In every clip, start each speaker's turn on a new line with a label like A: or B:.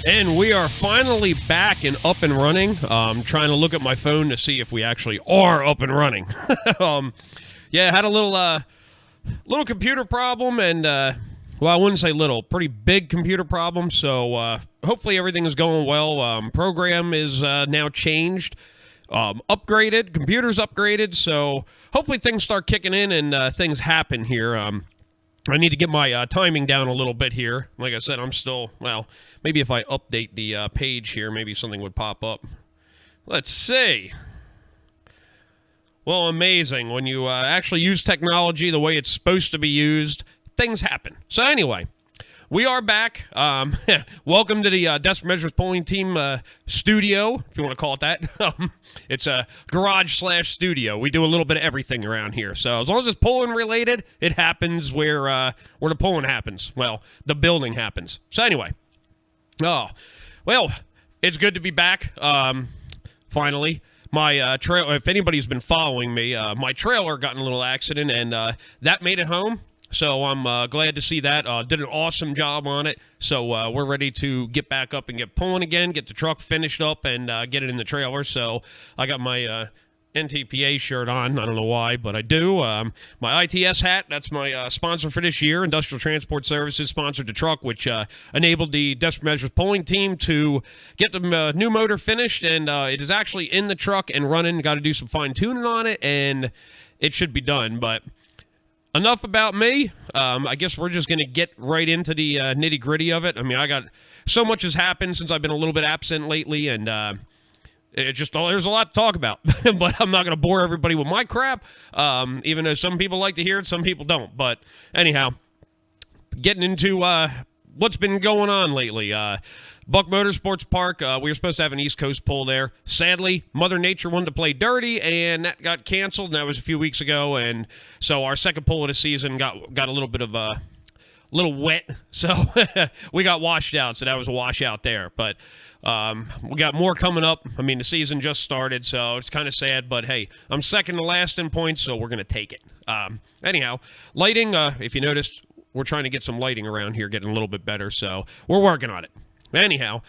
A: And we are finally back and up and running. Trying to look at my phone to see if we actually are up and running. Yeah, I had a little computer problem, and well, I wouldn't say little, pretty big computer problem. So hopefully everything is going well. Program is now changed, upgraded, computer's upgraded. So hopefully things start kicking in and things happen here. I need to get my timing down a little bit here. Like I said, I'm still, well, maybe if I update the page here, maybe something would pop up. Let's see. Well, amazing. When you actually use technology the way it's supposed to be used, things happen. So anyway, we are back. Welcome to the Desperate Measures Polling Team studio, if you want to call it that. It's a garage/studio. We do a little bit of everything around here. So as long as it's polling related, it happens where the polling happens. Well, the building happens. So anyway, well, it's good to be back. Finally. My trailer, if anybody's been following me, my trailer got in a little accident, and that made it home. So I'm glad to see that. Did an awesome job on it. So we're ready to get back up and get pulling again, get the truck finished up, and get it in the trailer. So I got my NTPA shirt on. I don't know why, but I do. My ITS hat, that's my sponsor for this year. Industrial Transport Services sponsored the truck, which enabled the Desperate Measures Polling Team to get the new motor finished, and it is actually in the truck and running. Got to do some fine-tuning on it, and it should be done. But enough about me. I guess we're just going to get right into the nitty-gritty of it. I mean, I got so much has happened since I've been a little bit absent lately, and it just there's a lot to talk about, but I'm not going to bore everybody with my crap, even though some people like to hear it, some people don't. But anyhow, getting into what's been going on lately. Buck Motorsports Park, we were supposed to have an East Coast pull there. Sadly, Mother Nature wanted to play dirty, and that got canceled, and that was a few weeks ago. And so our second pull of the season got a little bit of a little wet, so we got washed out, so that was a washout there. But we got more coming up. I mean, the season just started, so it's kind of sad, but hey, I'm second to last in points, so we're going to take it. Anyhow, lighting, if you noticed, we're trying to get some lighting around here, getting a little bit better, so we're working on it. Anyhow,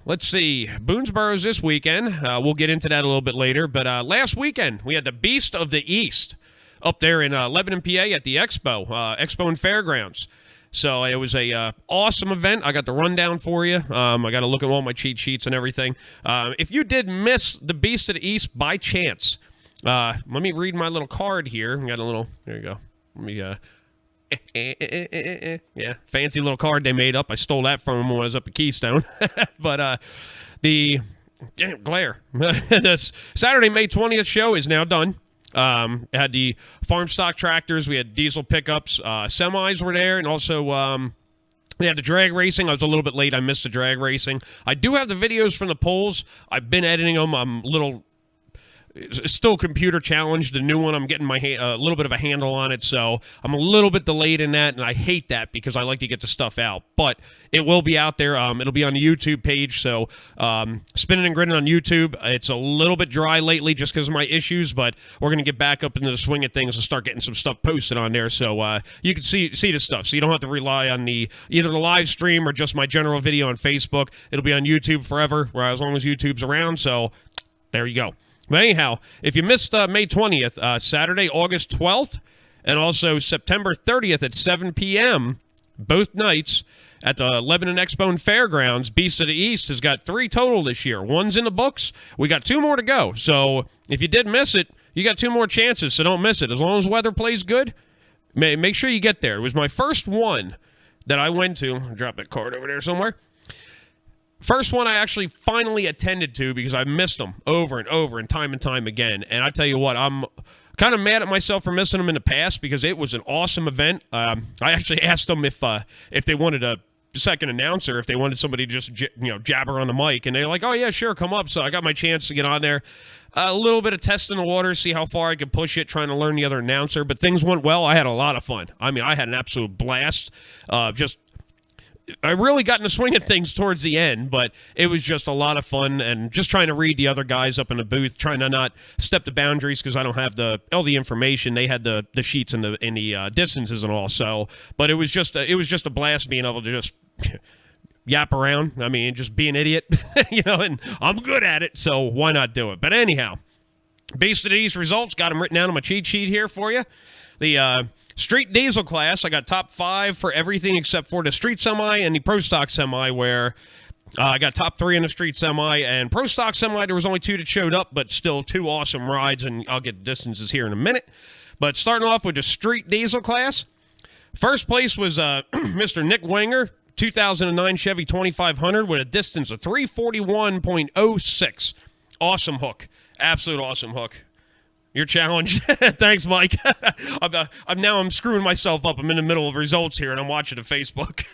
A: let's see, Boonesboro's this weekend. We'll get into that a little bit later, but last weekend, we had the Beast of the East up there in Lebanon, PA at the Expo and Fairgrounds. So it was a awesome event. I got the rundown for you. I got to look at all my cheat sheets and everything. If you did miss the Beast of the East by chance, let me read my little card here. I got a little, there you go. Let me, yeah, fancy little card they made up. I stole that from them when I was up at Keystone. But the glare. This Saturday, May 20th show is now done. Had the farm stock tractors, we had diesel pickups, semis were there, and also we had the drag racing. I was a little bit late. I missed the drag racing. I do have the videos from the polls. I've been editing them. I'm a little still computer challenged. The new one, I'm getting my a little bit of a handle on it, so I'm a little bit delayed in that, and I hate that because I like to get the stuff out. But it will be out there. It'll be on the YouTube page, so Spinnin N Grinnin on YouTube. It's a little bit dry lately just because of my issues, but we're going to get back up into the swing of things and start getting some stuff posted on there, so you can see the stuff, so you don't have to rely on either the live stream or just my general video on Facebook. It'll be on YouTube forever, as long as YouTube's around, so there you go. But anyhow, if you missed May 20th, Saturday, August 12th, and also September 30th at 7 p.m., both nights at the Lebanon Expo and Fairgrounds, Beast of the East has got 3 total this year. 1's in the books. We got 2 more to go. So if you did miss it, you got 2 more chances, so don't miss it. As long as weather plays good, make sure you get there. It was my first one that I went to. I'll drop that card over there somewhere. First one I actually finally attended to because I missed them over and over and time again. And I tell you what, I'm kind of mad at myself for missing them in the past because it was an awesome event. I actually asked them if they wanted a second announcer, if they wanted somebody to just jabber on the mic, and they're like, "Oh yeah, sure, come up." So I got my chance to get on there. A little bit of testing the water, see how far I could push it, trying to learn the other announcer. But things went well. I had a lot of fun. I mean, I had an absolute blast. I really got in the swing of things towards the end, but it was just a lot of fun and just trying to read the other guys up in the booth, trying to not step the boundaries because I don't have all the information. They had the sheets and the distances and all. So, but it was just a blast being able to just yap around. I mean, just be an idiot, and I'm good at it, so why not do it? But anyhow, based on these results, got them written down on my cheat sheet here for you. The street diesel class, I got top 5 for everything except for the street semi and the pro stock semi, where I got top 3 in the street semi, and pro stock semi, there was only 2 that showed up, but still 2 awesome rides, and I'll get the distances here in a minute. But starting off with the street diesel class, first place was Mr. Nick Wenger, 2009 Chevy 2500 with a distance of 341.06. Awesome hook. Absolute awesome hook. Your challenge. Thanks, Mike. I'm screwing myself up. I'm in the middle of results here, and I'm watching the Facebook.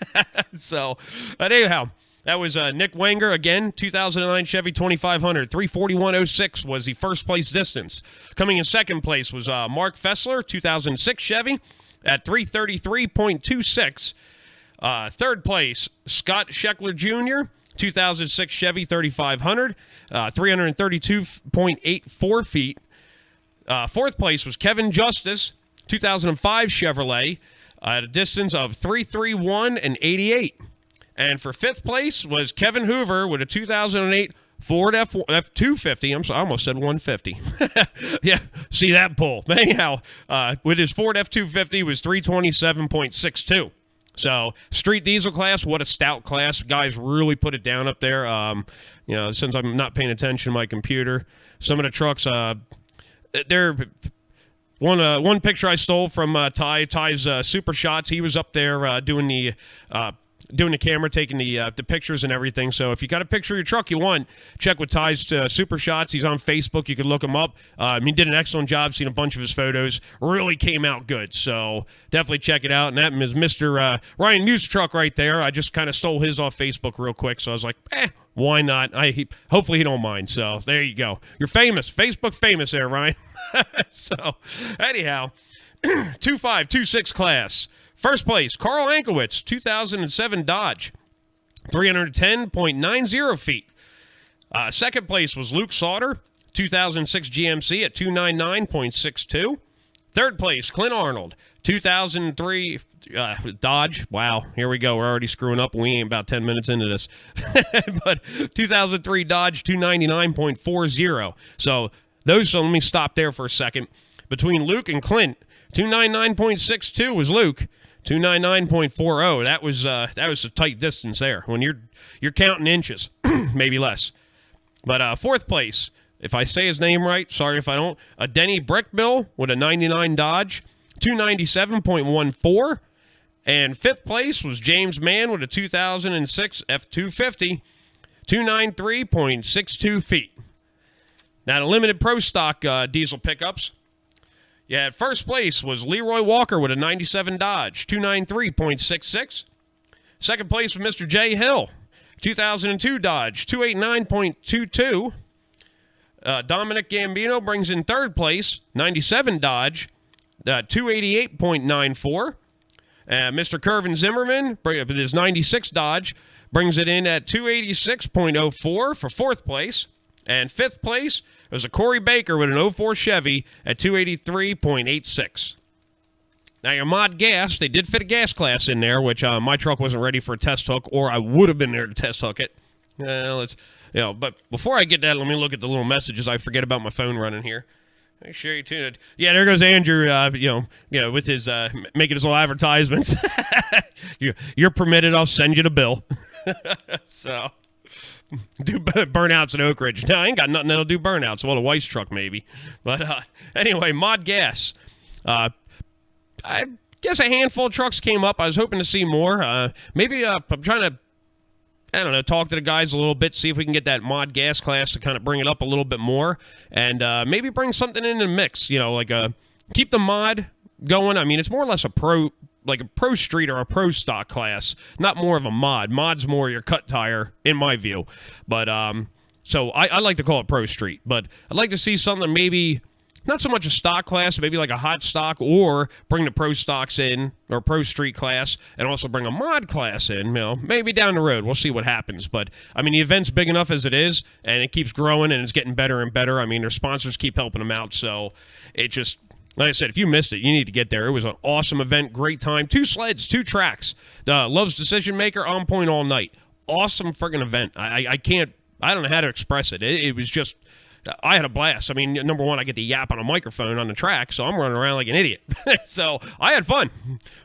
A: So, but anyhow, that was Nick Wenger, again, 2009 Chevy 2500. 341.06 was the first place distance. Coming in second place was Mark Fessler, 2006 Chevy, at 333.26. Third place, Scott Scheckler Jr., 2006 Chevy 3500, 332.84 feet. Fourth place was Kevin Justice, 2005 Chevrolet, at a distance of 331.88. And for fifth place was Kevin Hoover with a 2008 Ford F-250. I almost said 150. Yeah, see that bull. Anyhow, with his Ford F-250 was 327.62. So, street diesel class, what a stout class. Guys really put it down up there. Since I'm not paying attention to my computer, some of the trucks, they're one picture I stole from Ty's Super Shots. He was up there doing the camera, taking the pictures and everything. So if you got a picture of your truck you want, check with Ty's Super Shots. He's on Facebook. You can look him up. He did an excellent job. Seen a bunch of his photos. Really came out good. So definitely check it out. And that is Mr. Ryan Muse truck right there. I just kind of stole his off Facebook real quick. So I was like, why not? Hopefully he don't mind. So there you go. You're famous. Facebook famous there, Ryan. So anyhow, 2526 class. First place, Carl Ankowitz, 2007 Dodge, 310.90 feet. Second place was Luke Sauter, 2006 GMC at 299.62. Third place, Clint Arnold, 2003 Dodge. Wow, here we go. We're already screwing up. We ain't about 10 minutes into this. But 2003 Dodge, 299.40. So let me stop there for a second. Between Luke and Clint, 299.62 was Luke. 299.40. That was a tight distance there. When you're counting inches, maybe less. But fourth place, if I say his name right, sorry if I don't. Denny Brickbill with a 99 Dodge, 297.14. And fifth place was James Mann with a 2006 F250, 293.62 feet. Now the limited pro stock diesel pickups. Yeah, at first place was Leroy Walker with a 97 Dodge, 293.66. Second place was Mr. Jay Hill, 2002 Dodge, 289.22. Dominic Gambino brings in third place, 97 Dodge, 288.94. Mr. Kervin Zimmerman, with his 96 Dodge, brings it in at 286.04 for fourth place. And fifth place was a Corey Baker with an 04 Chevy at 283.86. Now, your mod gas, they did fit a gas class in there, which my truck wasn't ready for a test hook, or I would have been there to test hook it. But before I get that, let me look at the little messages. I forget about my phone running here. Make sure you tune it. Yeah, there goes Andrew, with his making his little advertisements. You're permitted. I'll send you the bill. So... do burnouts in Oak Ridge. No, I ain't got nothing that'll do burnouts. Well, a Weiss truck maybe. But anyway, mod gas. I guess a handful of trucks came up. I was hoping to see more. Maybe I'm trying to, talk to the guys a little bit, see if we can get that mod gas class to kind of bring it up a little bit more. And maybe bring something in the mix, keep the mod going. I mean, it's more or less a pro street or a pro stock class, not more of a mod. Mod's more your cut tire, in my view. But so I like to call it pro street. But I'd like to see something maybe not so much a stock class, maybe like a hot stock, or bring the pro stocks in, or pro street class, and also bring a mod class in. Maybe down the road. We'll see what happens. But I mean, the event's big enough as it is, and it keeps growing, and it's getting better and better. I mean, their sponsors keep helping them out, so it just. Like I said, if you missed it, you need to get there. It was an awesome event, great time. 2 sleds, 2 tracks. Love's Decision Maker, on point all night. awesome friggin' event. I can't, I don't know how to express it. It was just, I had a blast. I mean, number one, I get to yap on a microphone on the track, so I'm running around like an idiot. So I had fun.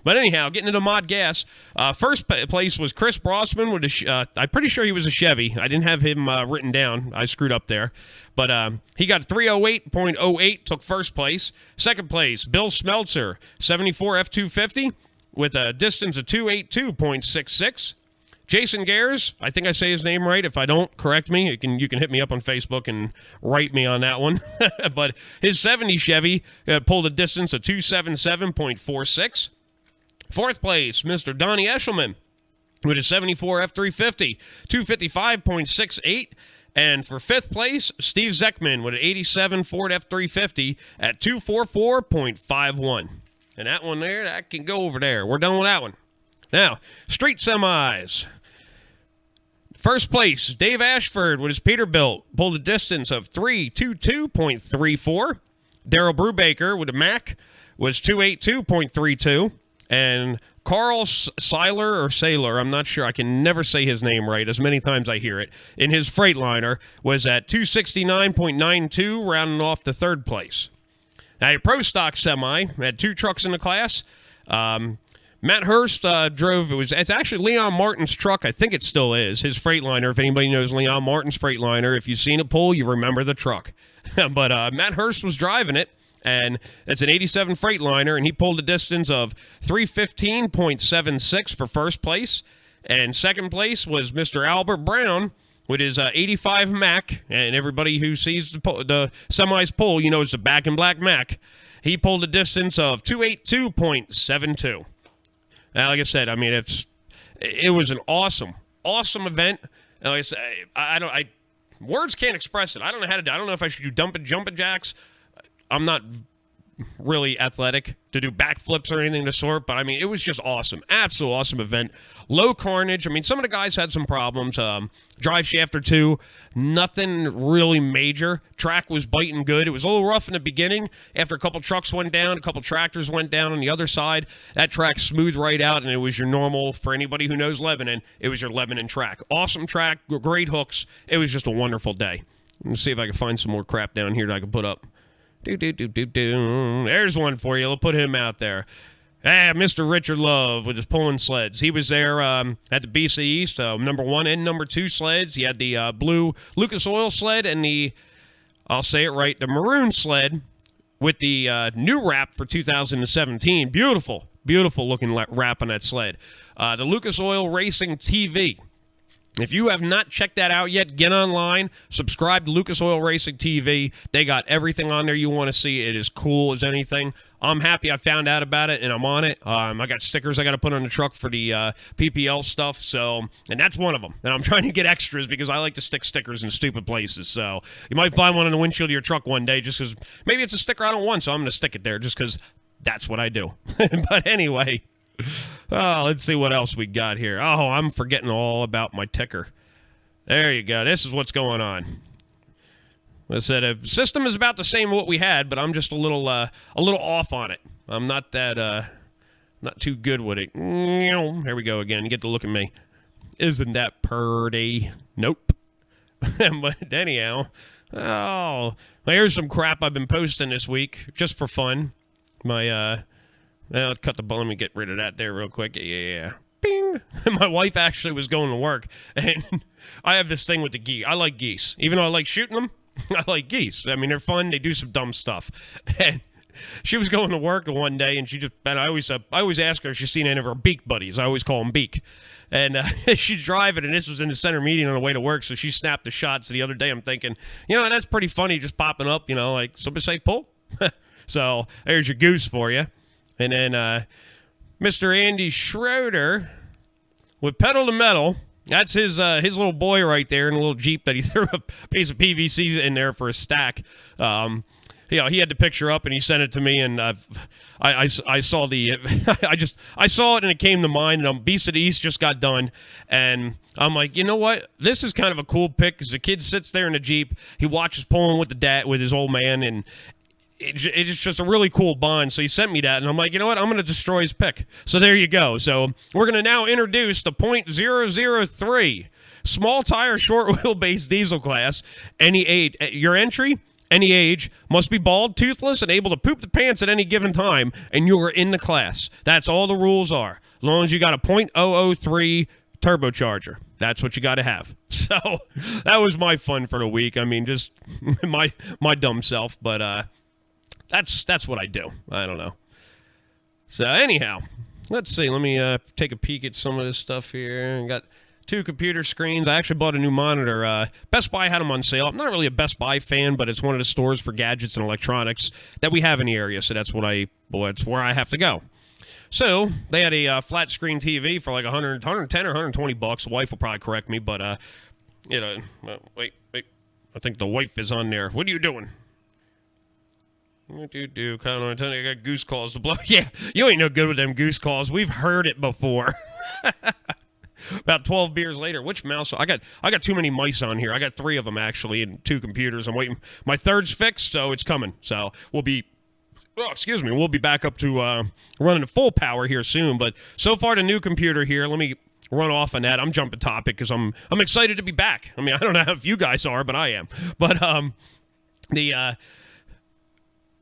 A: But anyhow, getting into mod gas, first place was Chris Brossman with I'm pretty sure he was a Chevy. I didn't have him written down. I screwed up there. But he got 308.08, took first place. Second place, Bill Smeltzer, 74 F250 with a distance of 282.66. Jason Gares, I think I say his name right. If I don't, correct me. You can hit me up on Facebook and write me on that one. But his 70 Chevy pulled a distance of 277.46. Fourth place, Mr. Donnie Eshelman with his 74 F350, 255.68. And for fifth place, Steve Zeckman with an 87 Ford F350 at 244.51. And that one there, that can go over there. We're done with that one. Now, street semis. First place, Dave Ashford with his Peterbilt pulled a distance of 322.34. Daryl Brubaker with a Mack was 282.32. And Carl Seiler or Sailor, I'm not sure. I can never say his name right as many times I hear it. In his Freightliner was at 269.92, rounding off to third place. Now, your Pro Stock Semi had two trucks in the class. Matt Hurst drove, it's actually Leon Martin's truck. I think it still is, his Freightliner. If anybody knows Leon Martin's Freightliner, if you've seen it pull, you remember the truck. But Matt Hurst was driving it, and it's an 87 Freightliner, and he pulled a distance of 315.76 for first place. And second place was Mr. Albert Brown with his 85 Mack, and everybody who sees the semis pull, you know it's a back in black Mack. He pulled a distance of 282.72. Now, like I said, I mean, it was an awesome event. And like I said, words can't express it. I don't know how to do. I don't know if I should do jumping jacks. I'm not really athletic to do backflips or anything of the sort, but I mean, it was just awesome. Absolute awesome event. Low carnage. I mean, some of the guys had some problems. Drive shaft or two, nothing really major. Track was biting good. It was a little rough in the beginning. After a couple trucks went down, a couple tractors went down on the other side, that track smoothed right out, and it was your normal, for anybody who knows Lebanon, it was your Lebanon track. Awesome track, great hooks. It was just a wonderful day. Let's see if I can find some more crap down here that I can put up. There's one for you. We'll put him out there. Mr. Richard Love with his pulling sleds. He was there at the BC East, number 1 and number 2 sleds. He had the blue Lucas Oil sled and I'll say it right, the maroon sled with the new wrap for 2017. Beautiful looking wrap on that sled. The Lucas Oil Racing TV. If you have not checked that out yet, get online, subscribe to Lucas Oil Racing TV. They got everything on there you want to see. It is cool as anything. I'm happy I found out about it, and I'm on it. I got stickers I got to put on the truck for the PPL stuff, and that's one of them. And I'm trying to get extras because I like to stick stickers in stupid places. So you might find one on the windshield of your truck one day just because maybe it's a sticker I don't want, so I'm going to stick it there just because that's what I do. But anyway... Oh, let's see what else we got here. Oh, I'm forgetting all about my ticker. There you go. This is what's going on. I said a system is about the same what we had, but I'm just a little off on it. I'm not not too good with it. Here we go again. You get to look at me. Isn't that pretty? Nope. But anyhow, well, here's some crap I've been posting this week just for fun. I'll cut the ball. Let me get rid of that there real quick. Yeah. Bing. My wife actually was going to work, and I have this thing with the geese. I like geese. Even though I like shooting them, I like geese. I mean, they're fun. They do some dumb stuff. And she was going to work one day, and I always ask her if she's seen any of her beak buddies. I always call them beak. And she's driving, and this was in the center median on the way to work, so she snapped the shots. The other day, I'm thinking, that's pretty funny just popping up, like somebody say pull. So there's your goose for you. And then Mr. Andy Schroeder with Pedal to Metal. That's his little boy right there in a little Jeep that he threw a piece of PVC in there for a stack. He had the picture up and he sent it to me, and I saw I saw it and it came to mind. And Beast of the East just got done, and I'm like, you know what? This is kind of a cool pic because the kid sits there in the Jeep. He watches pulling with his old man, and it's just a really cool bond. So he sent me that, and I'm like, you know what? I'm going to destroy his pick. So there you go. So we're going to now introduce the .003 small tire, short wheelbase diesel class. Any age, your entry, any age, must be bald, toothless, and able to poop the pants at any given time, and you are in the class. That's all the rules are. As long as you got a .003 turbocharger. That's what you got to have. So that was my fun for the week. I mean, just my dumb self, but that's what I do. I don't know. So anyhow, let's see. Let me take a peek at some of this stuff here. I got 2 computer screens. I actually bought a new monitor. Best Buy had them on sale. I'm not really a Best Buy fan, but it's one of the stores for gadgets and electronics that we have in the area. So that's it's where I have to go. So they had a flat screen TV for like 110 or 120 bucks. The wife will probably correct me, but wait. I think the wife is on there. What are you doing? Kind of, I got goose calls to blow. Yeah, you ain't no good with them goose calls. We've heard it before. About 12 beers later, which mouse? I got too many mice on here. I got 3 of them actually, and 2 computers. I'm waiting. My 3rd's fixed, so it's coming. So we'll be back up to running at full power here soon. But so far, the new computer here. Let me run off on that. I'm jumping topic because I'm excited to be back. I mean, I don't know if you guys are, but I am. But the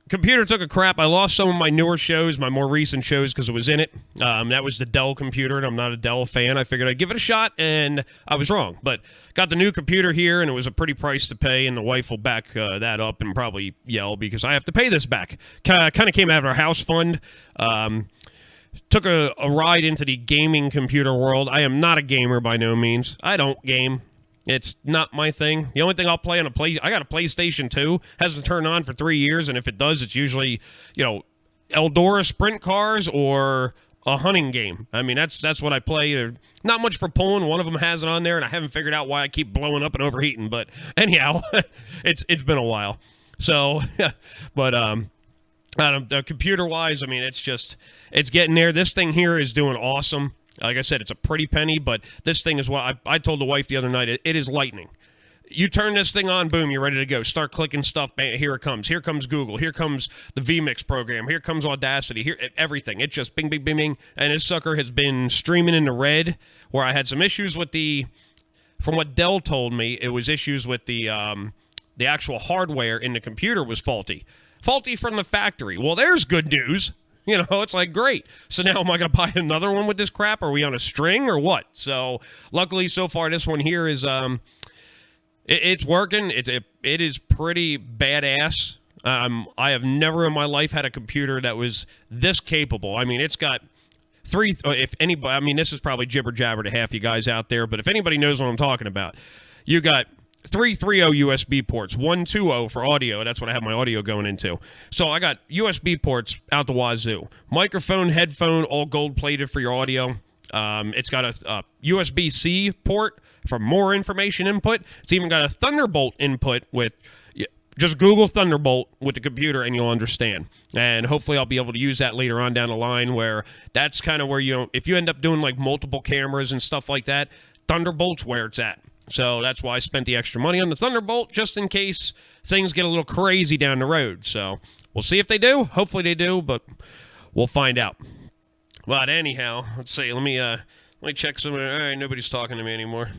A: computer took a crap. I lost some of my newer shows, my more recent shows, because it was in it. That was the Dell computer, and I'm not a Dell fan. I figured I'd give it a shot, and I was wrong. But got the new computer here, and it was a pretty price to pay, and the wife will back that up and probably yell because I have to pay this back. Kind of came out of our house fund. Took a ride into the gaming computer world. I am not a gamer by no means. I don't game. It's not my thing. The only thing I'll play on I got a PlayStation 2. Hasn't turned on for 3 years, and if it does, it's usually, Eldora sprint cars or a hunting game. I mean, that's what I play. They're not much for pulling. One of them has it on there, and I haven't figured out why I keep blowing up and overheating. But anyhow, it's been a while. So, but computer-wise, I mean, it's getting there. This thing here is doing awesome. Like I said, it's a pretty penny, but this thing is what I told the wife the other night. It is lightning. You turn this thing on, boom, you're ready to go. Start clicking stuff. Bang, here it comes. Here comes Google. Here comes the vMix program. Here comes Audacity. Here, everything. It just bing, bing, bing, bing. And this sucker has been streaming in the red, where I had some issues with from what Dell told me, it was issues with the actual hardware in the computer was faulty. Faulty from the factory. Well, there's good news. It's like, great. So now am I going to buy another one with this crap? Are we on a string or what? So luckily, so far, this one here is, it's working. It is pretty badass. I have never in my life had a computer that was this capable. I mean, it's got if anybody, I mean, this is probably jibber jabber to half you guys out there, but if anybody knows what I'm talking about, you got 3 3.0 USB ports, 1 2.0 for audio. That's what I have my audio going into. So I got USB ports out the wazoo. Microphone, headphone, all gold-plated for your audio. It's got a USB-C port for more information input. It's even got a Thunderbolt input with... Just Google Thunderbolt with the computer and you'll understand. And hopefully I'll be able to use that later on down the line, where that's kind of where if you end up doing like multiple cameras and stuff like that, Thunderbolt's where it's at. So that's why I spent the extra money on the Thunderbolt, just in case things get a little crazy down the road. So we'll see if they do. Hopefully they do, but we'll find out. But anyhow, let's see. Let me check some. All right, nobody's talking to me anymore.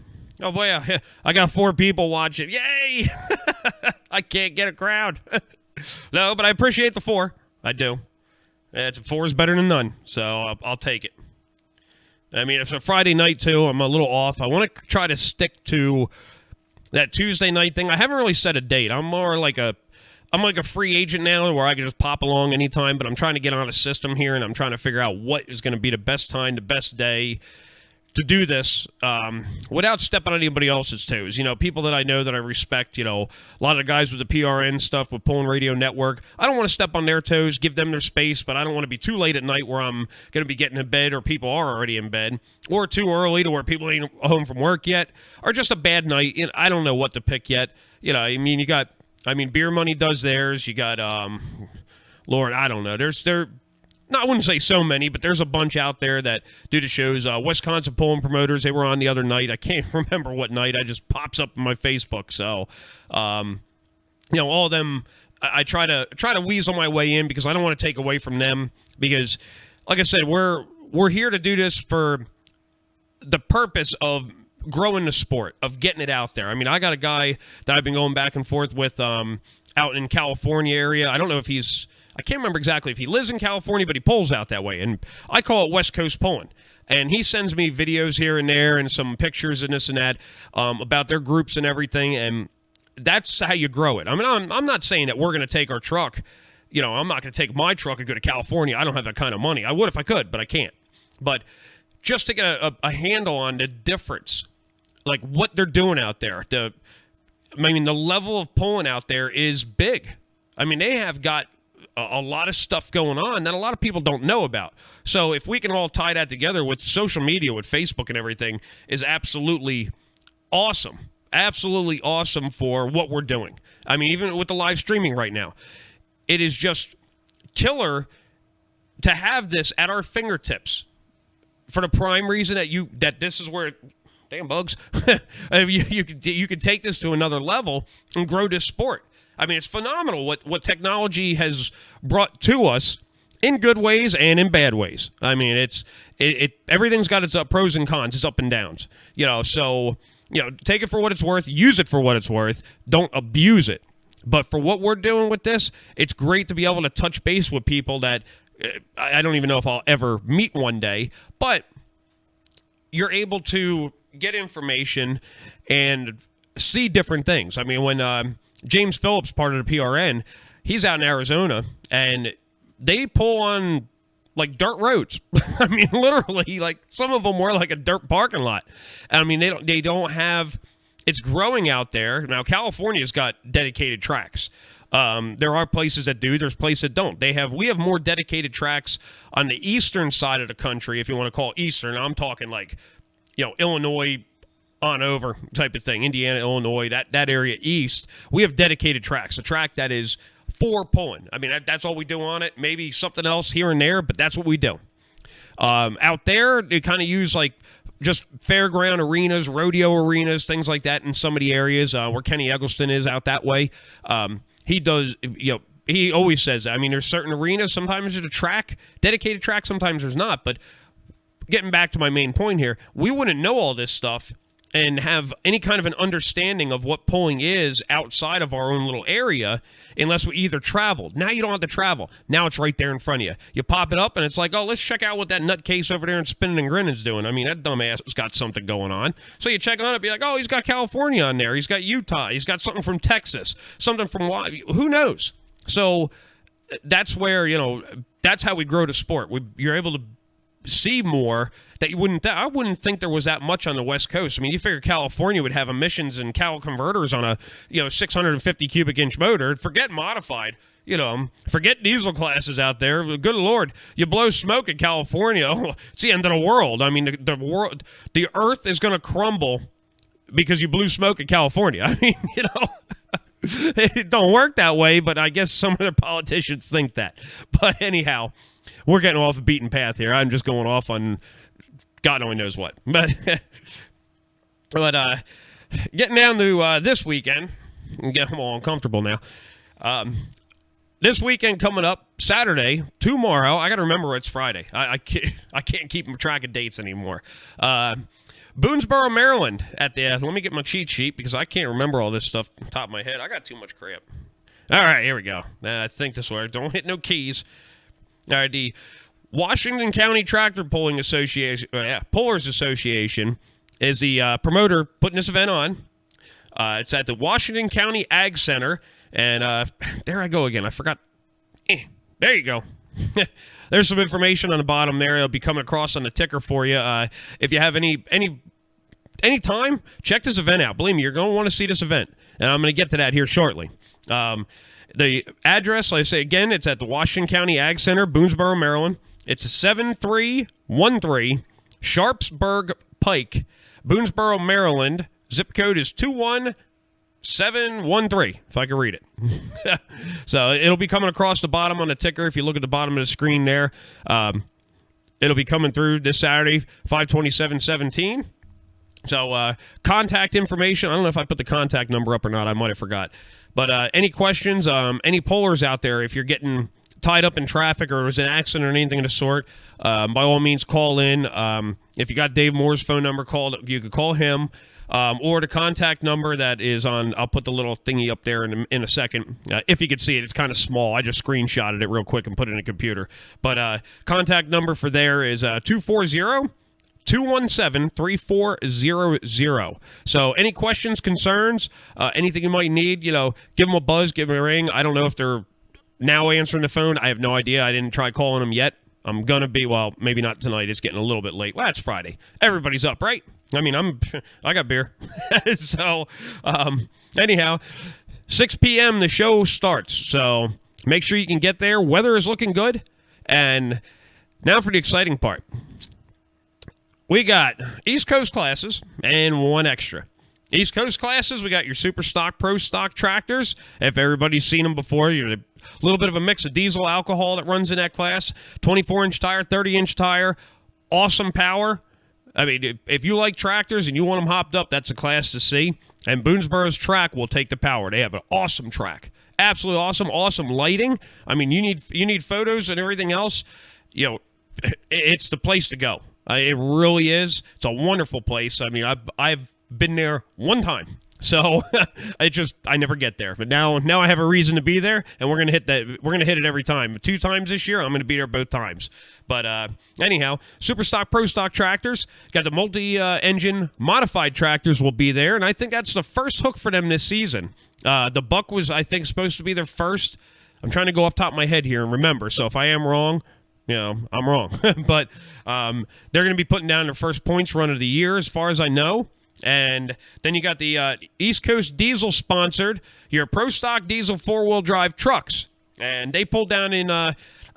A: Oh boy, I got 4 people watching. Yay! I can't get a crowd. No, but I appreciate the 4. I do. 4 is better than none, so I'll take it. I mean, it's a Friday night, too. I'm a little off. I want to try to stick to that Tuesday night thing. I haven't really set a date. I'm like a free agent now, where I can just pop along anytime, but I'm trying to get on a system here, and I'm trying to figure out what is going to be the best time, the best day to do this without stepping on anybody else's toes. People that I know that I respect, a lot of the guys with the PRN stuff with Pulling Radio Network, I don't want to step on their toes, give them their space, but I don't want to be too late at night where I'm going to be getting in bed or people are already in bed, or too early to where people ain't home from work yet, or just a bad night. I don't know what to pick yet. Beer Money does theirs. You got, Lord, I don't know. I wouldn't say so many, but there's a bunch out there that do the shows. Wisconsin Pulling Promoters, they were on the other night. I can't remember what night. It just pops up in my Facebook. So, all of them, I try to weasel my way in because I don't want to take away from them. Because, like I said, we're here to do this for the purpose of growing the sport, of getting it out there. I mean, I got a guy that I've been going back and forth with out in California area. I don't know if I can't remember exactly if he lives in California, but he pulls out that way. And I call it West Coast Pulling. And he sends me videos here and there and some pictures and this and that about their groups and everything. And that's how you grow it. I mean, I'm not saying that we're going to take our truck. You know, I'm not going to take my truck and go to California. I don't have that kind of money. I would if I could, but I can't. But just to get a handle on the difference, like what they're doing out there. The level of pulling out there is big. I mean, they have got a lot of stuff going on that a lot of people don't know about. So if we can all tie that together with social media, with Facebook and everything, is absolutely awesome. Absolutely awesome for what we're doing. I mean, even with the live streaming right now, it is just killer to have this at our fingertips for the prime reason that this is where, damn bugs, you could take this to another level and grow this sport. I mean, it's phenomenal what technology has brought to us in good ways and in bad ways. I mean, it everything's got its pros and cons, its up and downs. You know, so take it for what it's worth, use it for what it's worth, don't abuse it. But for what we're doing with this, it's great to be able to touch base with people that I don't even know if I'll ever meet one day, but you're able to get information and see different things. I mean, when James Phillips, part of the PRN, he's out in Arizona, and they pull on like dirt roads. I mean, literally, like some of them were like a dirt parking lot. I mean, they don't have. It's growing out there now. California's got dedicated tracks. There are places that do. There's places that don't. We have more dedicated tracks on the eastern side of the country, if you want to call it eastern. I'm talking like, Illinois on over type of thing. Indiana, Illinois, that area east. We have dedicated tracks. A track that is for pulling. I mean, that's all we do on it. Maybe something else here and there, but that's what we do. Out there, they kind of use like just fairground arenas, rodeo arenas, things like that in some of the areas where Kenny Eggleston is out that way. He does, he always says, I mean, there's certain arenas, sometimes there's a track, dedicated track, sometimes there's not. But getting back to my main point here, we wouldn't know all this stuff and have any kind of an understanding of what pulling is outside of our own little area unless we either traveled. Now you don't have to travel. Now it's right there in front of you. You pop it up, and it's like, oh, let's check out what that nutcase over there in Spinnin N Grinnin's doing. I mean, that dumbass has got something going on. So you check on it, be like, oh, he's got California on there. He's got Utah. He's got something from Texas, something from who knows? So that's where, that's how we grow the sport. You're able to see more that you wouldn't. I wouldn't think there was that much on the West Coast. I mean, you figure California would have emissions and Cal converters on a 650 cubic inch motor. Forget modified. Forget diesel classes out there. Good Lord, you blow smoke in California, it's the end of the world. I mean, the earth is going to crumble because you blew smoke in California. I mean, it don't work that way, but I guess some of the politicians think that. But anyhow, we're getting off the beaten path here. I'm just going off on God only knows what. But getting down to this weekend, I'm all uncomfortable now. This weekend coming up, Saturday, tomorrow. I got to remember it's Friday. I can't keep track of dates anymore. Boonesboro, Maryland. Let me get my cheat sheet because I can't remember all this stuff on top of my head. I got too much crap. All right, here we go. I think this way. Don't hit no keys. All right, the Washington County Tractor Pulling Association, Pullers Association, is the promoter putting this event on. It's at the Washington County Ag Center, and there I go again. I forgot. There you go. There's some information on the bottom there. It'll be coming across on the ticker for you. If you have any time, check this event out. Believe me, you're going to want to see this event, and I'm going to get to that here shortly. The address, like I say again, it's at the Washington County Ag Center, Boonesboro, Maryland. It's 7313 Sharpsburg Pike, Boonesboro, Maryland. Zip code is 21713, if I can read it. So it'll be coming across the bottom on the ticker. If you look at the bottom of the screen there, it'll be coming through this Saturday, 5/27/17. So contact information, I don't know if I put the contact number up or not. I might have forgot. But any questions, any pullers out there, if you're getting tied up in traffic or there's an accident or anything of the sort, by all means, call in. If you got Dave Moore's phone number, you could call him. Or the contact number that is on, I'll put the little thingy up there in a second. If you could see it, it's kind of small. I just screenshotted it real quick and put it in a computer. But contact number for there is 240-217-3400. So any questions, concerns, anything you might need, give them a buzz, give them a ring. I don't know if they're now answering the phone. I have no idea. I didn't try calling them yet. I'm going to be, well, maybe not tonight. It's getting a little bit late. Well, it's Friday. Everybody's up, right? I mean, I got beer. So, anyhow, 6 p.m. the show starts. So make sure you can get there. Weather is looking good. And now for the exciting part. We got East Coast classes and one extra. East Coast classes, we got your super stock, pro stock tractors. If everybody's seen them before, you're a little bit of a mix of diesel alcohol that runs in that class. 24-inch tire, 30-inch tire, awesome power. I mean, if you like tractors and you want them hopped up, that's a class to see. And Boonesboro's track will take the power. They have an awesome track. Absolutely awesome lighting. I mean, you need photos and everything else. It's the place to go. It really is. It's a wonderful place. I mean, I've been there one time. So I never get there. But now I have a reason to be there, and we're gonna hit that. We're gonna hit it every time. 2 times this year, I'm gonna be there both times. But anyhow, super stock, pro stock tractors, got the multi-engine modified tractors will be there, and I think that's the first hook for them this season. The Buck was, I think, supposed to be their first. I'm trying to go off the top of my head here and remember. So if I am wrong, I'm wrong. But they're going to be putting down their first points run of the year, as far as I know. And then you got the East Coast Diesel sponsored your Pro Stock Diesel 4-wheel drive trucks. And they pulled down in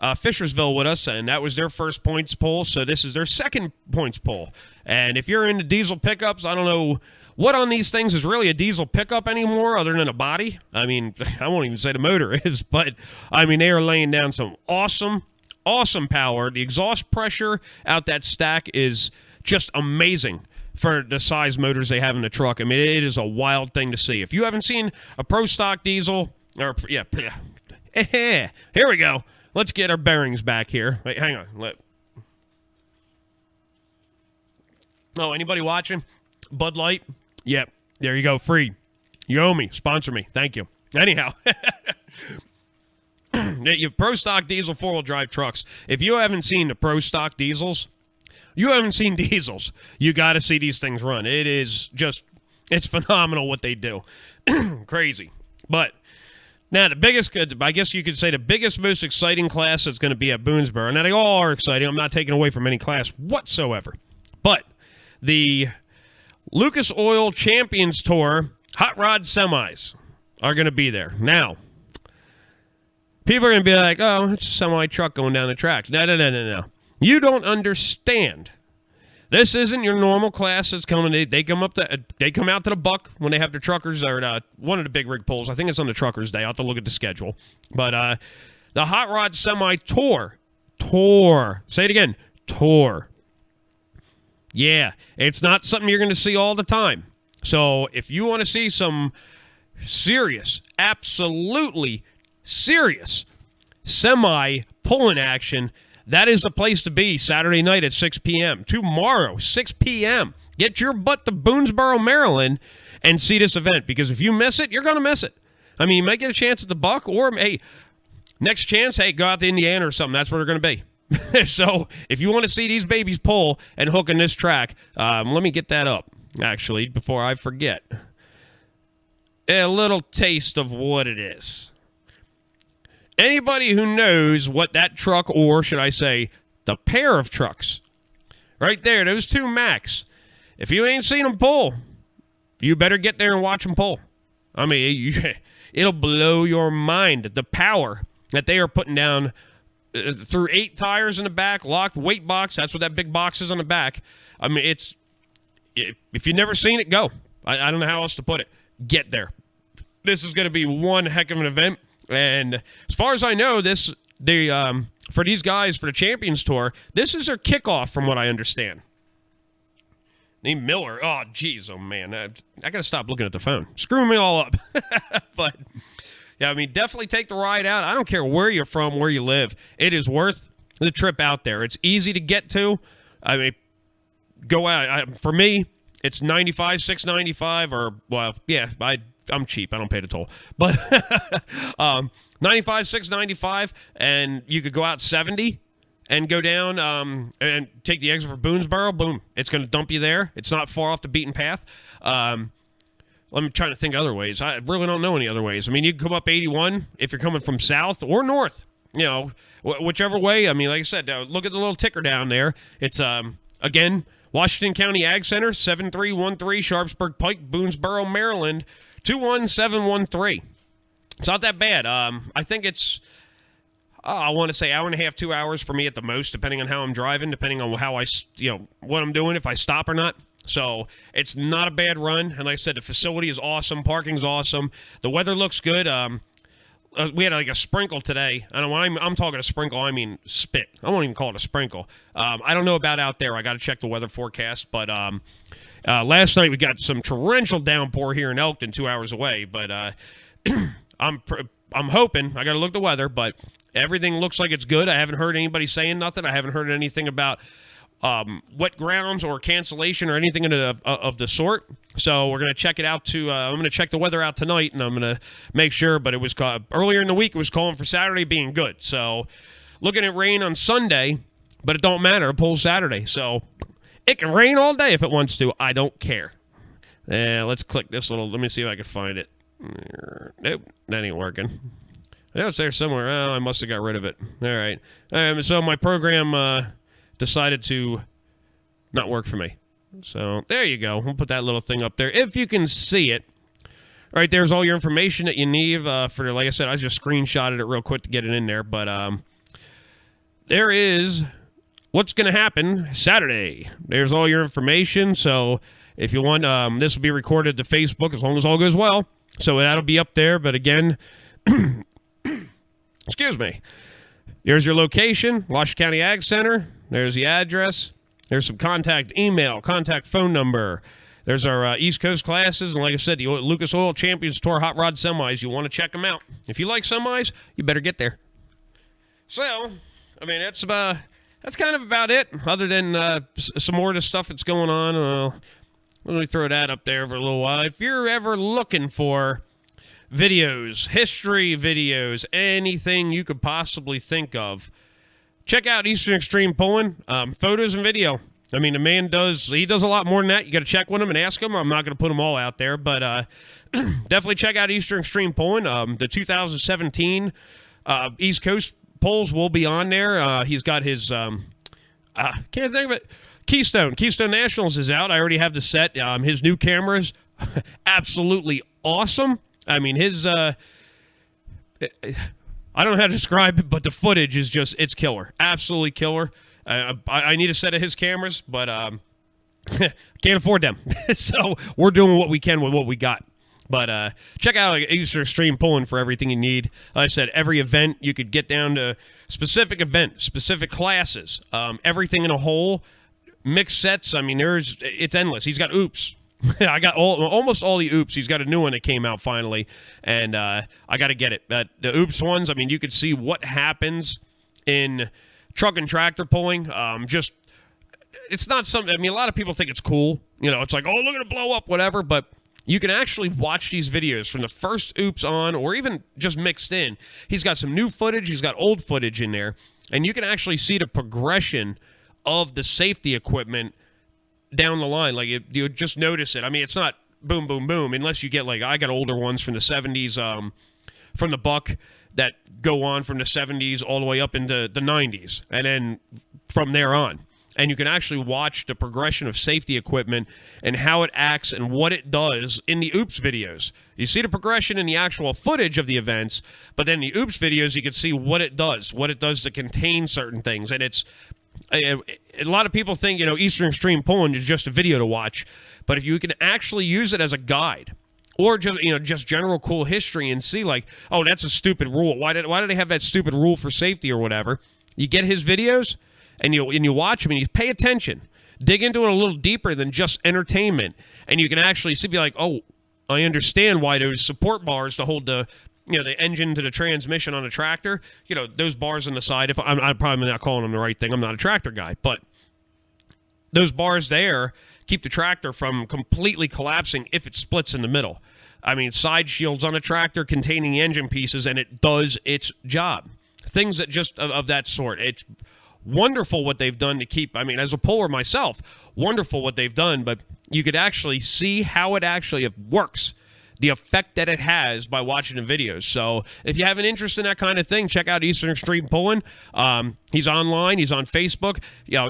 A: Fishersville with us, and that was their first points pull. So this is their second points pull. And if you're into diesel pickups, I don't know what on these things is really a diesel pickup anymore other than a body. I mean, I won't even say the motor is, but I mean, they are laying down some awesome power. The exhaust pressure out that stack is just amazing for the size motors they have in the truck. I mean, it is a wild thing to see. If you haven't seen a Pro Stock diesel, here we go. Let's get our bearings back here. Wait, hang on. Anybody watching? Bud Light? Yep. There you go. Free. You owe me. Sponsor me. Thank you. Anyhow. You Pro Stock Diesel 4-wheel drive trucks. If you haven't seen the Pro Stock diesels, you haven't seen diesels. You got to see these things run. It is just, it's phenomenal what they do. Crazy. But now the biggest, I guess you could say the biggest, most exciting class that's going to be at Boonesboro. Now they all are exciting. I'm not taking away from any class whatsoever. But the Lucas Oil Champions Tour Hot Rod Semis are going to be there. Now, people are going to be like, oh, it's a semi truck going down the track. No. You don't understand. This isn't your normal class that's coming. They come out to the Buck when they have their truckers, or one of the big rig pulls. I think it's on the Truckers Day. I'll have to look at the schedule. But the Hot Rod Semi Tour. Say it again. Tour. Yeah, it's not something you're going to see all the time. So if you want to see some serious, absolutely serious semi-pulling action, that is the place to be Saturday night at 6 p.m. Tomorrow, 6 p.m. Get your butt to Boonesboro, Maryland, and see this event. Because if you miss it, you're going to miss it. I mean, you might get a chance at the Buck, or, hey, next chance, hey, go out to Indiana or something. That's where they're going to be. So if you want to see these babies pull and hook in this track, let me get that up, actually, before I forget. A little taste of what it is. Anybody who knows what that truck, or should I say, the pair of trucks, right there, those two Macs, if you ain't seen them pull, you better get there and watch them pull. I mean, it'll blow your mind, the power that they are putting down through 8 tires in the back, locked weight box. That's what that big box is on the back. I mean, if you've never seen it, go. I don't know how else to put it. Get there. This is going to be one heck of an event. And as far as I know, for these guys, for the Champions Tour, this is their kickoff from what I understand. Named Miller. Oh, jeez. Oh, man. I got to stop looking at the phone. Screwing me all up. But, yeah, I mean, definitely take the ride out. I don't care where you're from, where you live. It is worth the trip out there. It's easy to get to. I mean, go out. For me, it's $6.95 or, well, yeah, I'm cheap. I don't pay the toll. But $95, $6.95, and you could go out 70 and go down and take the exit for Boonesboro. Boom. It's going to dump you there. It's not far off the beaten path. I'm trying to think other ways. I really don't know any other ways. I mean, you can come up 81 if you're coming from south or north. You know, whichever way. I mean, like I said, look at the little ticker down there. It's, again, Washington County Ag Center, 7313 Sharpsburg Pike, Boonesboro, Maryland, 21713. It's not that bad. I think it's, I want to say hour and a half, 2 hours for me at the most, depending on how I'm driving, depending on how what I'm doing, if I stop or not. So it's not a bad run. And like I said, the facility is awesome. Parking's awesome. The weather looks good. We had like a sprinkle today. I don't know when I'm talking a sprinkle, I mean spit. I won't even call it a sprinkle. I don't know about out there. I got to check the weather forecast. But last night we got some torrential downpour here in Elkton, 2 hours away. But I'm hoping. I got to look at the weather, but everything looks like it's good. I haven't heard anybody saying nothing. I haven't heard anything about wet grounds or cancellation or anything of the sort. So we're going to check it out I'm going to check the weather out tonight, and I'm going to make sure. But it was earlier in the week, it was calling for Saturday being good. So looking at rain on Sunday, but it don't matter. It pulls Saturday. So it can rain all day if it wants to. I don't care. Let's click this little. Let me see if I can find it. Nope, that ain't working. I know it's there somewhere. Oh, I must have got rid of it. All right. So my program decided to not work for me. So there you go. We'll put that little thing up there. If you can see it. All right, there's all your information that you need for, like I said, I just screenshotted it real quick to get it in there. But there is what's going to happen Saturday. There's all your information. So if you want, this will be recorded to Facebook as long as all goes well. So that'll be up there. But again, excuse me. There's your location, Washington County Ag Center. There's the address. There's some contact email, contact phone number. There's our East Coast classes. And like I said, the Lucas Oil Champions Tour Hot Rod Semis. You want to check them out. If you like semis, you better get there. So, I mean, that's kind of about it, other than some more of the stuff that's going on. Let me throw that up there for a little while. If you're ever looking for videos, history videos, anything you could possibly think of, check out Eastern Extreme Pulling, photos and video. I mean, the man does a lot more than that. You got to check with him and ask him. I'm not going to put them all out there, but definitely check out Eastern Extreme Pulling. The 2017 East Coast Pulls will be on there. He's got his, can't think of it, Keystone Nationals is out. I already have the set. His new cameras, absolutely awesome. I mean, his, I don't know how to describe it, but the footage is just, it's killer. Absolutely killer. I need a set of his cameras, but can't afford them. So we're doing what we can with what we got. But check out Eastern Extreme Pulling for everything you need. Like I said, every event, you could get down to specific event, specific classes, everything in a whole, mixed sets. I mean, it's endless. He's got oops. I got almost all the oops. He's got a new one that came out finally, and I got to get it. The oops ones, I mean, you could see what happens in truck and tractor pulling. It's not something, I mean, a lot of people think it's cool. You know, it's like, oh, look at it blow up, whatever, but you can actually watch these videos from the first oops on, or even just mixed in. He's got some new footage. He's got old footage in there, and you can actually see the progression of the safety equipment down the line. Like, you just notice it. I mean, it's not boom, boom, boom, unless you get, like, I got older ones from the 70s, from the Buck, that go on from the 70s all the way up into the 90s, and then from there on. And you can actually watch the progression of safety equipment and how it acts and what it does in the oops videos. You see the progression in the actual footage of the events, but then the oops videos, you can see what it does to contain certain things. And it's a lot of people think, you know, Eastern Extreme Pulling is just a video to watch, but if you can actually use it as a guide, or just, you know, just general cool history and see, like, oh, that's a stupid rule. Why did they have that stupid rule for safety or whatever? You get his videos and you watch them and you pay attention. dig into it a little deeper than just entertainment, and you can actually see, be like, oh, I understand why those support bars to hold the the engine to the transmission on a tractor, those bars on the side, if I'm probably not calling them the right thing, I'm not a tractor guy, but those bars there keep the tractor from completely collapsing if it splits in the middle. I mean, side shields on a tractor containing the engine pieces, and it does its job. Things that just of that sort. It's wonderful what they've done to keep, I mean, as a puller myself, wonderful what they've done, but you could actually see how it actually works, the effect that it has by watching the videos. So if you have an interest in that kind of thing, check out Eastern Extreme Pulling. He's online. He's on Facebook.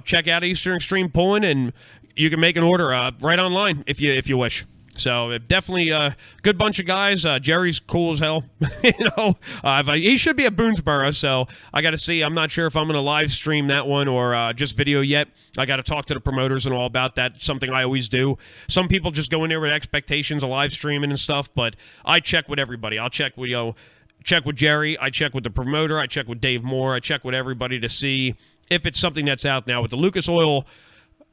A: Check out Eastern Extreme Pulling, and you can make an order right online if you wish. So definitely a good bunch of guys. Jerry's cool as hell. He should be at Boonesboro, so I got to see. I'm not sure if I'm going to live stream that one or just video yet. I got to talk to the promoters and all about that. Something I always do. Some people just go in there with expectations of live streaming and stuff, but I check with everybody. I'll check with check with Jerry. I check with the promoter. I check with Dave Moore. I check with everybody to see if it's something that's out now with the Lucas Oil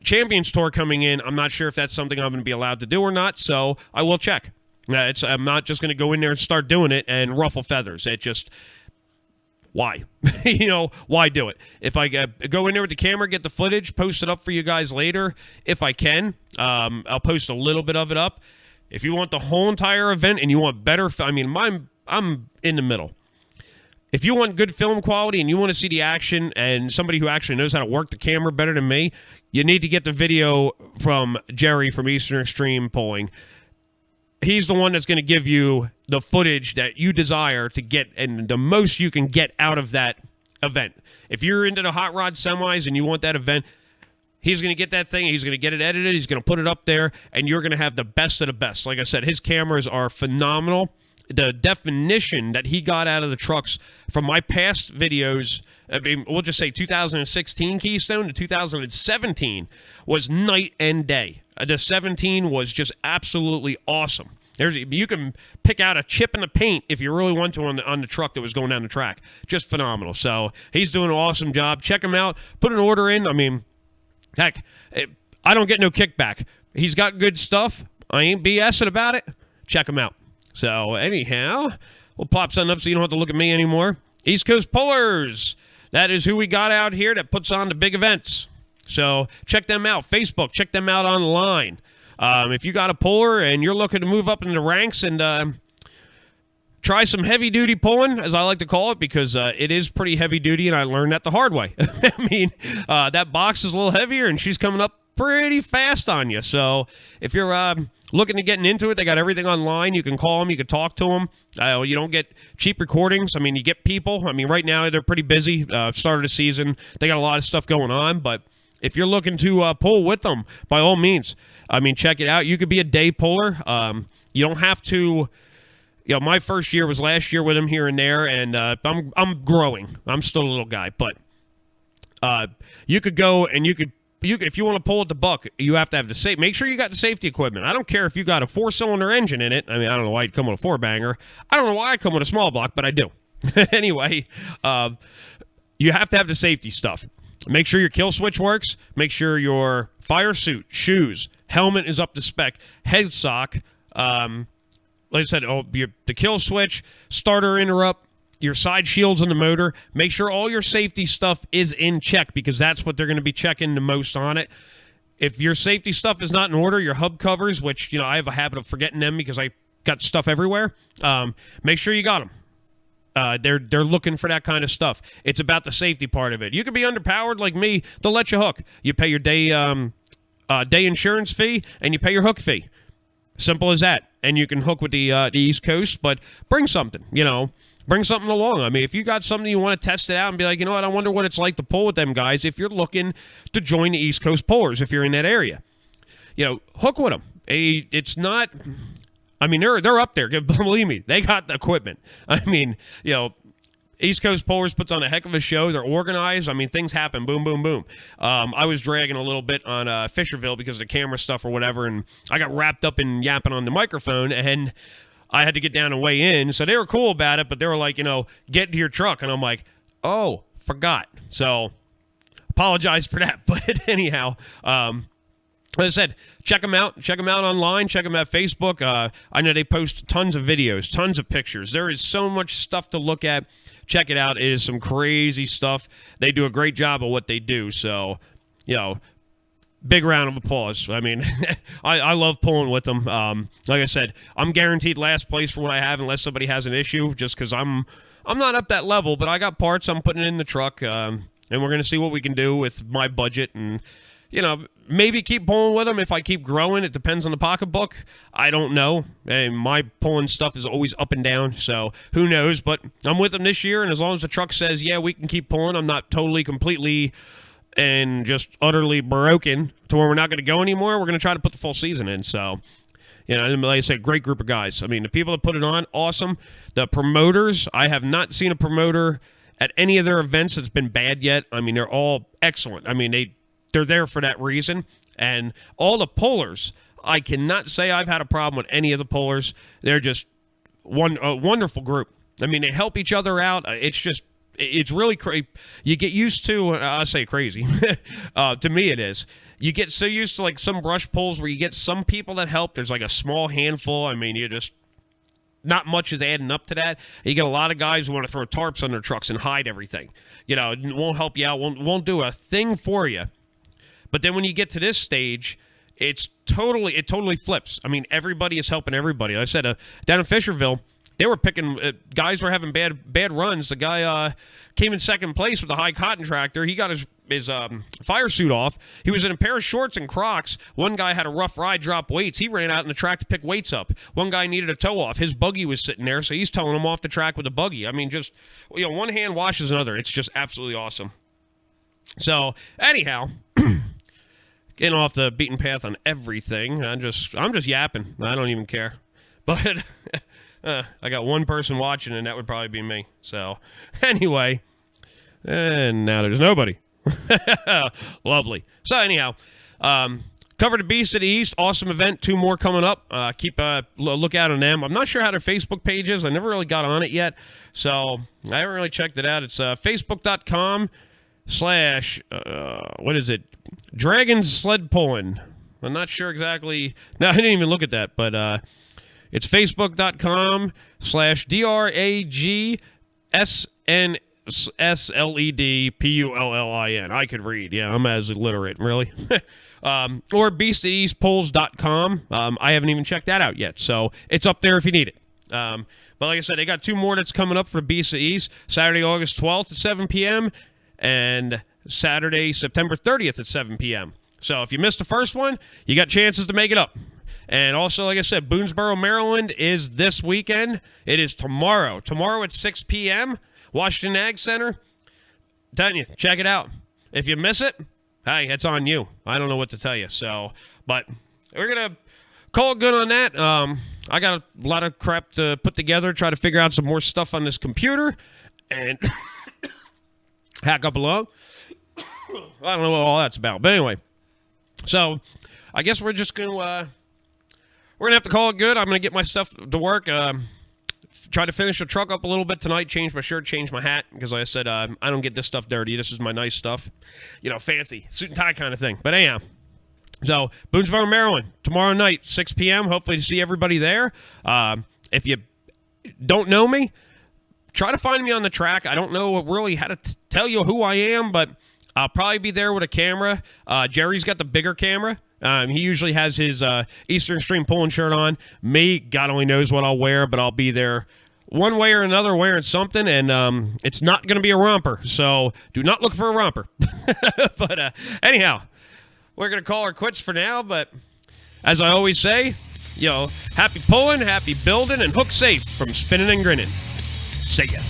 A: Champions Tour coming in. I'm not sure if that's something I'm going to be allowed to do or not, so I will check. I'm not just going to go in there and start doing it and ruffle feathers. It just, why? Why do it? If I go in there with the camera, get the footage, post it up for you guys later, if I can. I'll post a little bit of it up. If you want the whole entire event and you want better, I'm in the middle. If you want good film quality and you want to see the action and somebody who actually knows how to work the camera better than me, you need to get the video from Jerry from Eastern Extreme Pulling. He's the one that's going to give you the footage that you desire to get and the most you can get out of that event. If you're into the hot rod semis and you want that event, he's going to get that thing. He's going to get it edited. He's going to put it up there, and you're going to have the best of the best. Like I said, his cameras are phenomenal. The definition that he got out of the trucks from my past videos, I mean, we'll just say 2016 Keystone to 2017 was night and day. The 17 was just absolutely awesome. You can pick out a chip in the paint if you really want to on the truck that was going down the track. Just phenomenal. So he's doing an awesome job. Check him out. Put an order in. I mean, heck, I don't get no kickback. He's got good stuff. I ain't BSing about it. Check him out. So anyhow, we'll pop something up so you don't have to look at me anymore. East Coast Pullers. That is who we got out here that puts on the big events. So check them out. Facebook. Check them out online. If you got a puller and you're looking to move up in the ranks and try some heavy-duty pulling, as I like to call it, because it is pretty heavy-duty, and I learned that the hard way. I mean, that box is a little heavier, and she's coming up pretty fast on you. So if you're looking to getting into it, they got everything online. You can call them. You can talk to them. You don't get cheap recordings. I mean, you get people. I mean, right now they're pretty busy. Start of the season. They got a lot of stuff going on. But if you're looking to pull with them, by all means, I mean, check it out. You could be a day puller. You don't have to. My first year was last year with him here and there, and I'm growing. I'm still a little guy. But you could go and you could. If you want to pull at the buck, you have to have the safe. Make sure you got the safety equipment. I don't care if you got a 4-cylinder engine in it. I mean, I don't know why you'd come with a 4-banger. I don't know why I come with a small block, but I do. Anyway, you have to have the safety stuff. Make sure your kill switch works. Make sure your fire suit, shoes, helmet is up to spec, head sock. Like I said, the kill switch, starter interrupt, your side shields on the motor. Make sure all your safety stuff is in check because that's what they're going to be checking the most on it. If your safety stuff is not in order, your hub covers, which I have a habit of forgetting them because I got stuff everywhere. Make sure you got them. They're looking for that kind of stuff. It's about the safety part of it. You could be underpowered like me. They'll let you hook. You pay your day insurance fee and you pay your hook fee. Simple as that. And you can hook with the East Coast, but bring something. Bring something along. I mean, if you got something you want to test it out and be like, I wonder what it's like to pull with them guys. If you're looking to join the East Coast Pullers, if you're in that area, hook with them. It's not. I mean, they're up there. Believe me, they got the equipment. I mean, East Coast Pullers puts on a heck of a show. They're organized. I mean, things happen. Boom, boom, boom. I was dragging a little bit on Fisherville because of the camera stuff or whatever, and I got wrapped up in yapping on the microphone, and I had to get down and weigh in. So they were cool about it, but they were like, get to your truck. And I'm like, oh, forgot. So apologize for that. But anyhow, as I said, check them out. Check them out online. Check them at Facebook. I know they post tons of videos, tons of pictures. There is so much stuff to look at. Check it out. It is some crazy stuff. They do a great job of what they do. So, big round of applause. I mean, I love pulling with them. Like I said, I'm guaranteed last place for what I have unless somebody has an issue, just because I'm not up that level, but I got parts I'm putting in the truck, and we're going to see what we can do with my budget and, maybe keep pulling with them if I keep growing. It depends on the pocketbook. I don't know. And my pulling stuff is always up and down, so who knows? But I'm with them this year, and as long as the truck says, yeah, we can keep pulling, I'm not totally, completely, and just utterly broken to where we're not going to go anymore. We're going to try to put the full season in. So, like I said, great group of guys. I mean, the people that put it on, awesome. The promoters, I have not seen a promoter at any of their events that's been bad yet. I mean, they're all excellent. I mean, they're there for that reason. And all the pullers, I cannot say I've had a problem with any of the pullers. They're just a wonderful group. I mean, they help each other out. It's really crazy. You get used to, I say crazy, to me it is. You get so used to like some brush pulls where you get some people that help. There's like a small handful. I mean, not much is adding up to that. You get a lot of guys who want to throw tarps on their trucks and hide everything. It won't help you out, won't do a thing for you. But then when you get to this stage, it totally flips. I mean, everybody is helping everybody. Like I said, down in Fisherville, they were picking guys were having bad runs. The guy came in second place with a high cotton tractor. He got his fire suit off. He was in a pair of shorts and Crocs. One guy had a rough ride, drop weights. He ran out in the track to pick weights up. One guy needed a tow off. His buggy was sitting there, so he's towing him off the track with a buggy. I mean, just one hand washes another. It's just absolutely awesome. So anyhow. Getting off the beaten path on everything. I'm just yapping. I don't even care. But I got one person watching, and that would probably be me. So anyway, and now there's nobody. Lovely. So anyhow, cover the Beast of the East. Awesome event. 2 more coming up. Keep a look out on them. I'm not sure how their Facebook page is. I never really got on it yet, so I haven't really checked it out. It's facebook.com/ what is it? Dragon Sled Pulling. I'm not sure exactly. No, I didn't even look at that, but it's facebook.com/DRAGSNSLEDPULLIN. I could read. Yeah, I'm as illiterate, really. Or beastoftheeastpulls.com. I haven't even checked that out yet, so it's up there if you need it. But like I said, they got 2 more that's coming up for Beast of the East. Saturday, August 12th at 7 p.m., and Saturday, September 30th at 7 p.m. So if you missed the first one, you got chances to make it up. And also, like I said, Boonesboro, Maryland is this weekend. It is tomorrow. Tomorrow at 6 p.m., Washington Ag Center. I'm telling you, check it out. If you miss it, hey, it's on you. I don't know what to tell you. So, but we're going to call it good on that. I got a lot of crap to put together, try to figure out some more stuff on this computer, and hack up along. I don't know what all that's about, but anyway. So, I guess we're just going to have to call it good. I'm going to get my stuff to work. Try to finish the truck up a little bit tonight. Change my shirt, change my hat, because like I said, I don't get this stuff dirty. This is my nice stuff, fancy suit and tie kind of thing. But anyhow, so Boonesboro, Maryland, tomorrow night, 6 p.m. Hopefully to see everybody there. If you don't know me, try to find me on the track. I don't know really how to tell you who I am, but I'll probably be there with a camera. Jerry's got the bigger camera. He usually has his Eastern Extreme pulling shirt on. Me, God only knows what I'll wear, but I'll be there one way or another wearing something, and it's not going to be a romper, so do not look for a romper. But anyhow, we're going to call her quits for now, but as I always say, happy pulling, happy building, and hook safe from Spinnin N Grinnin. See ya.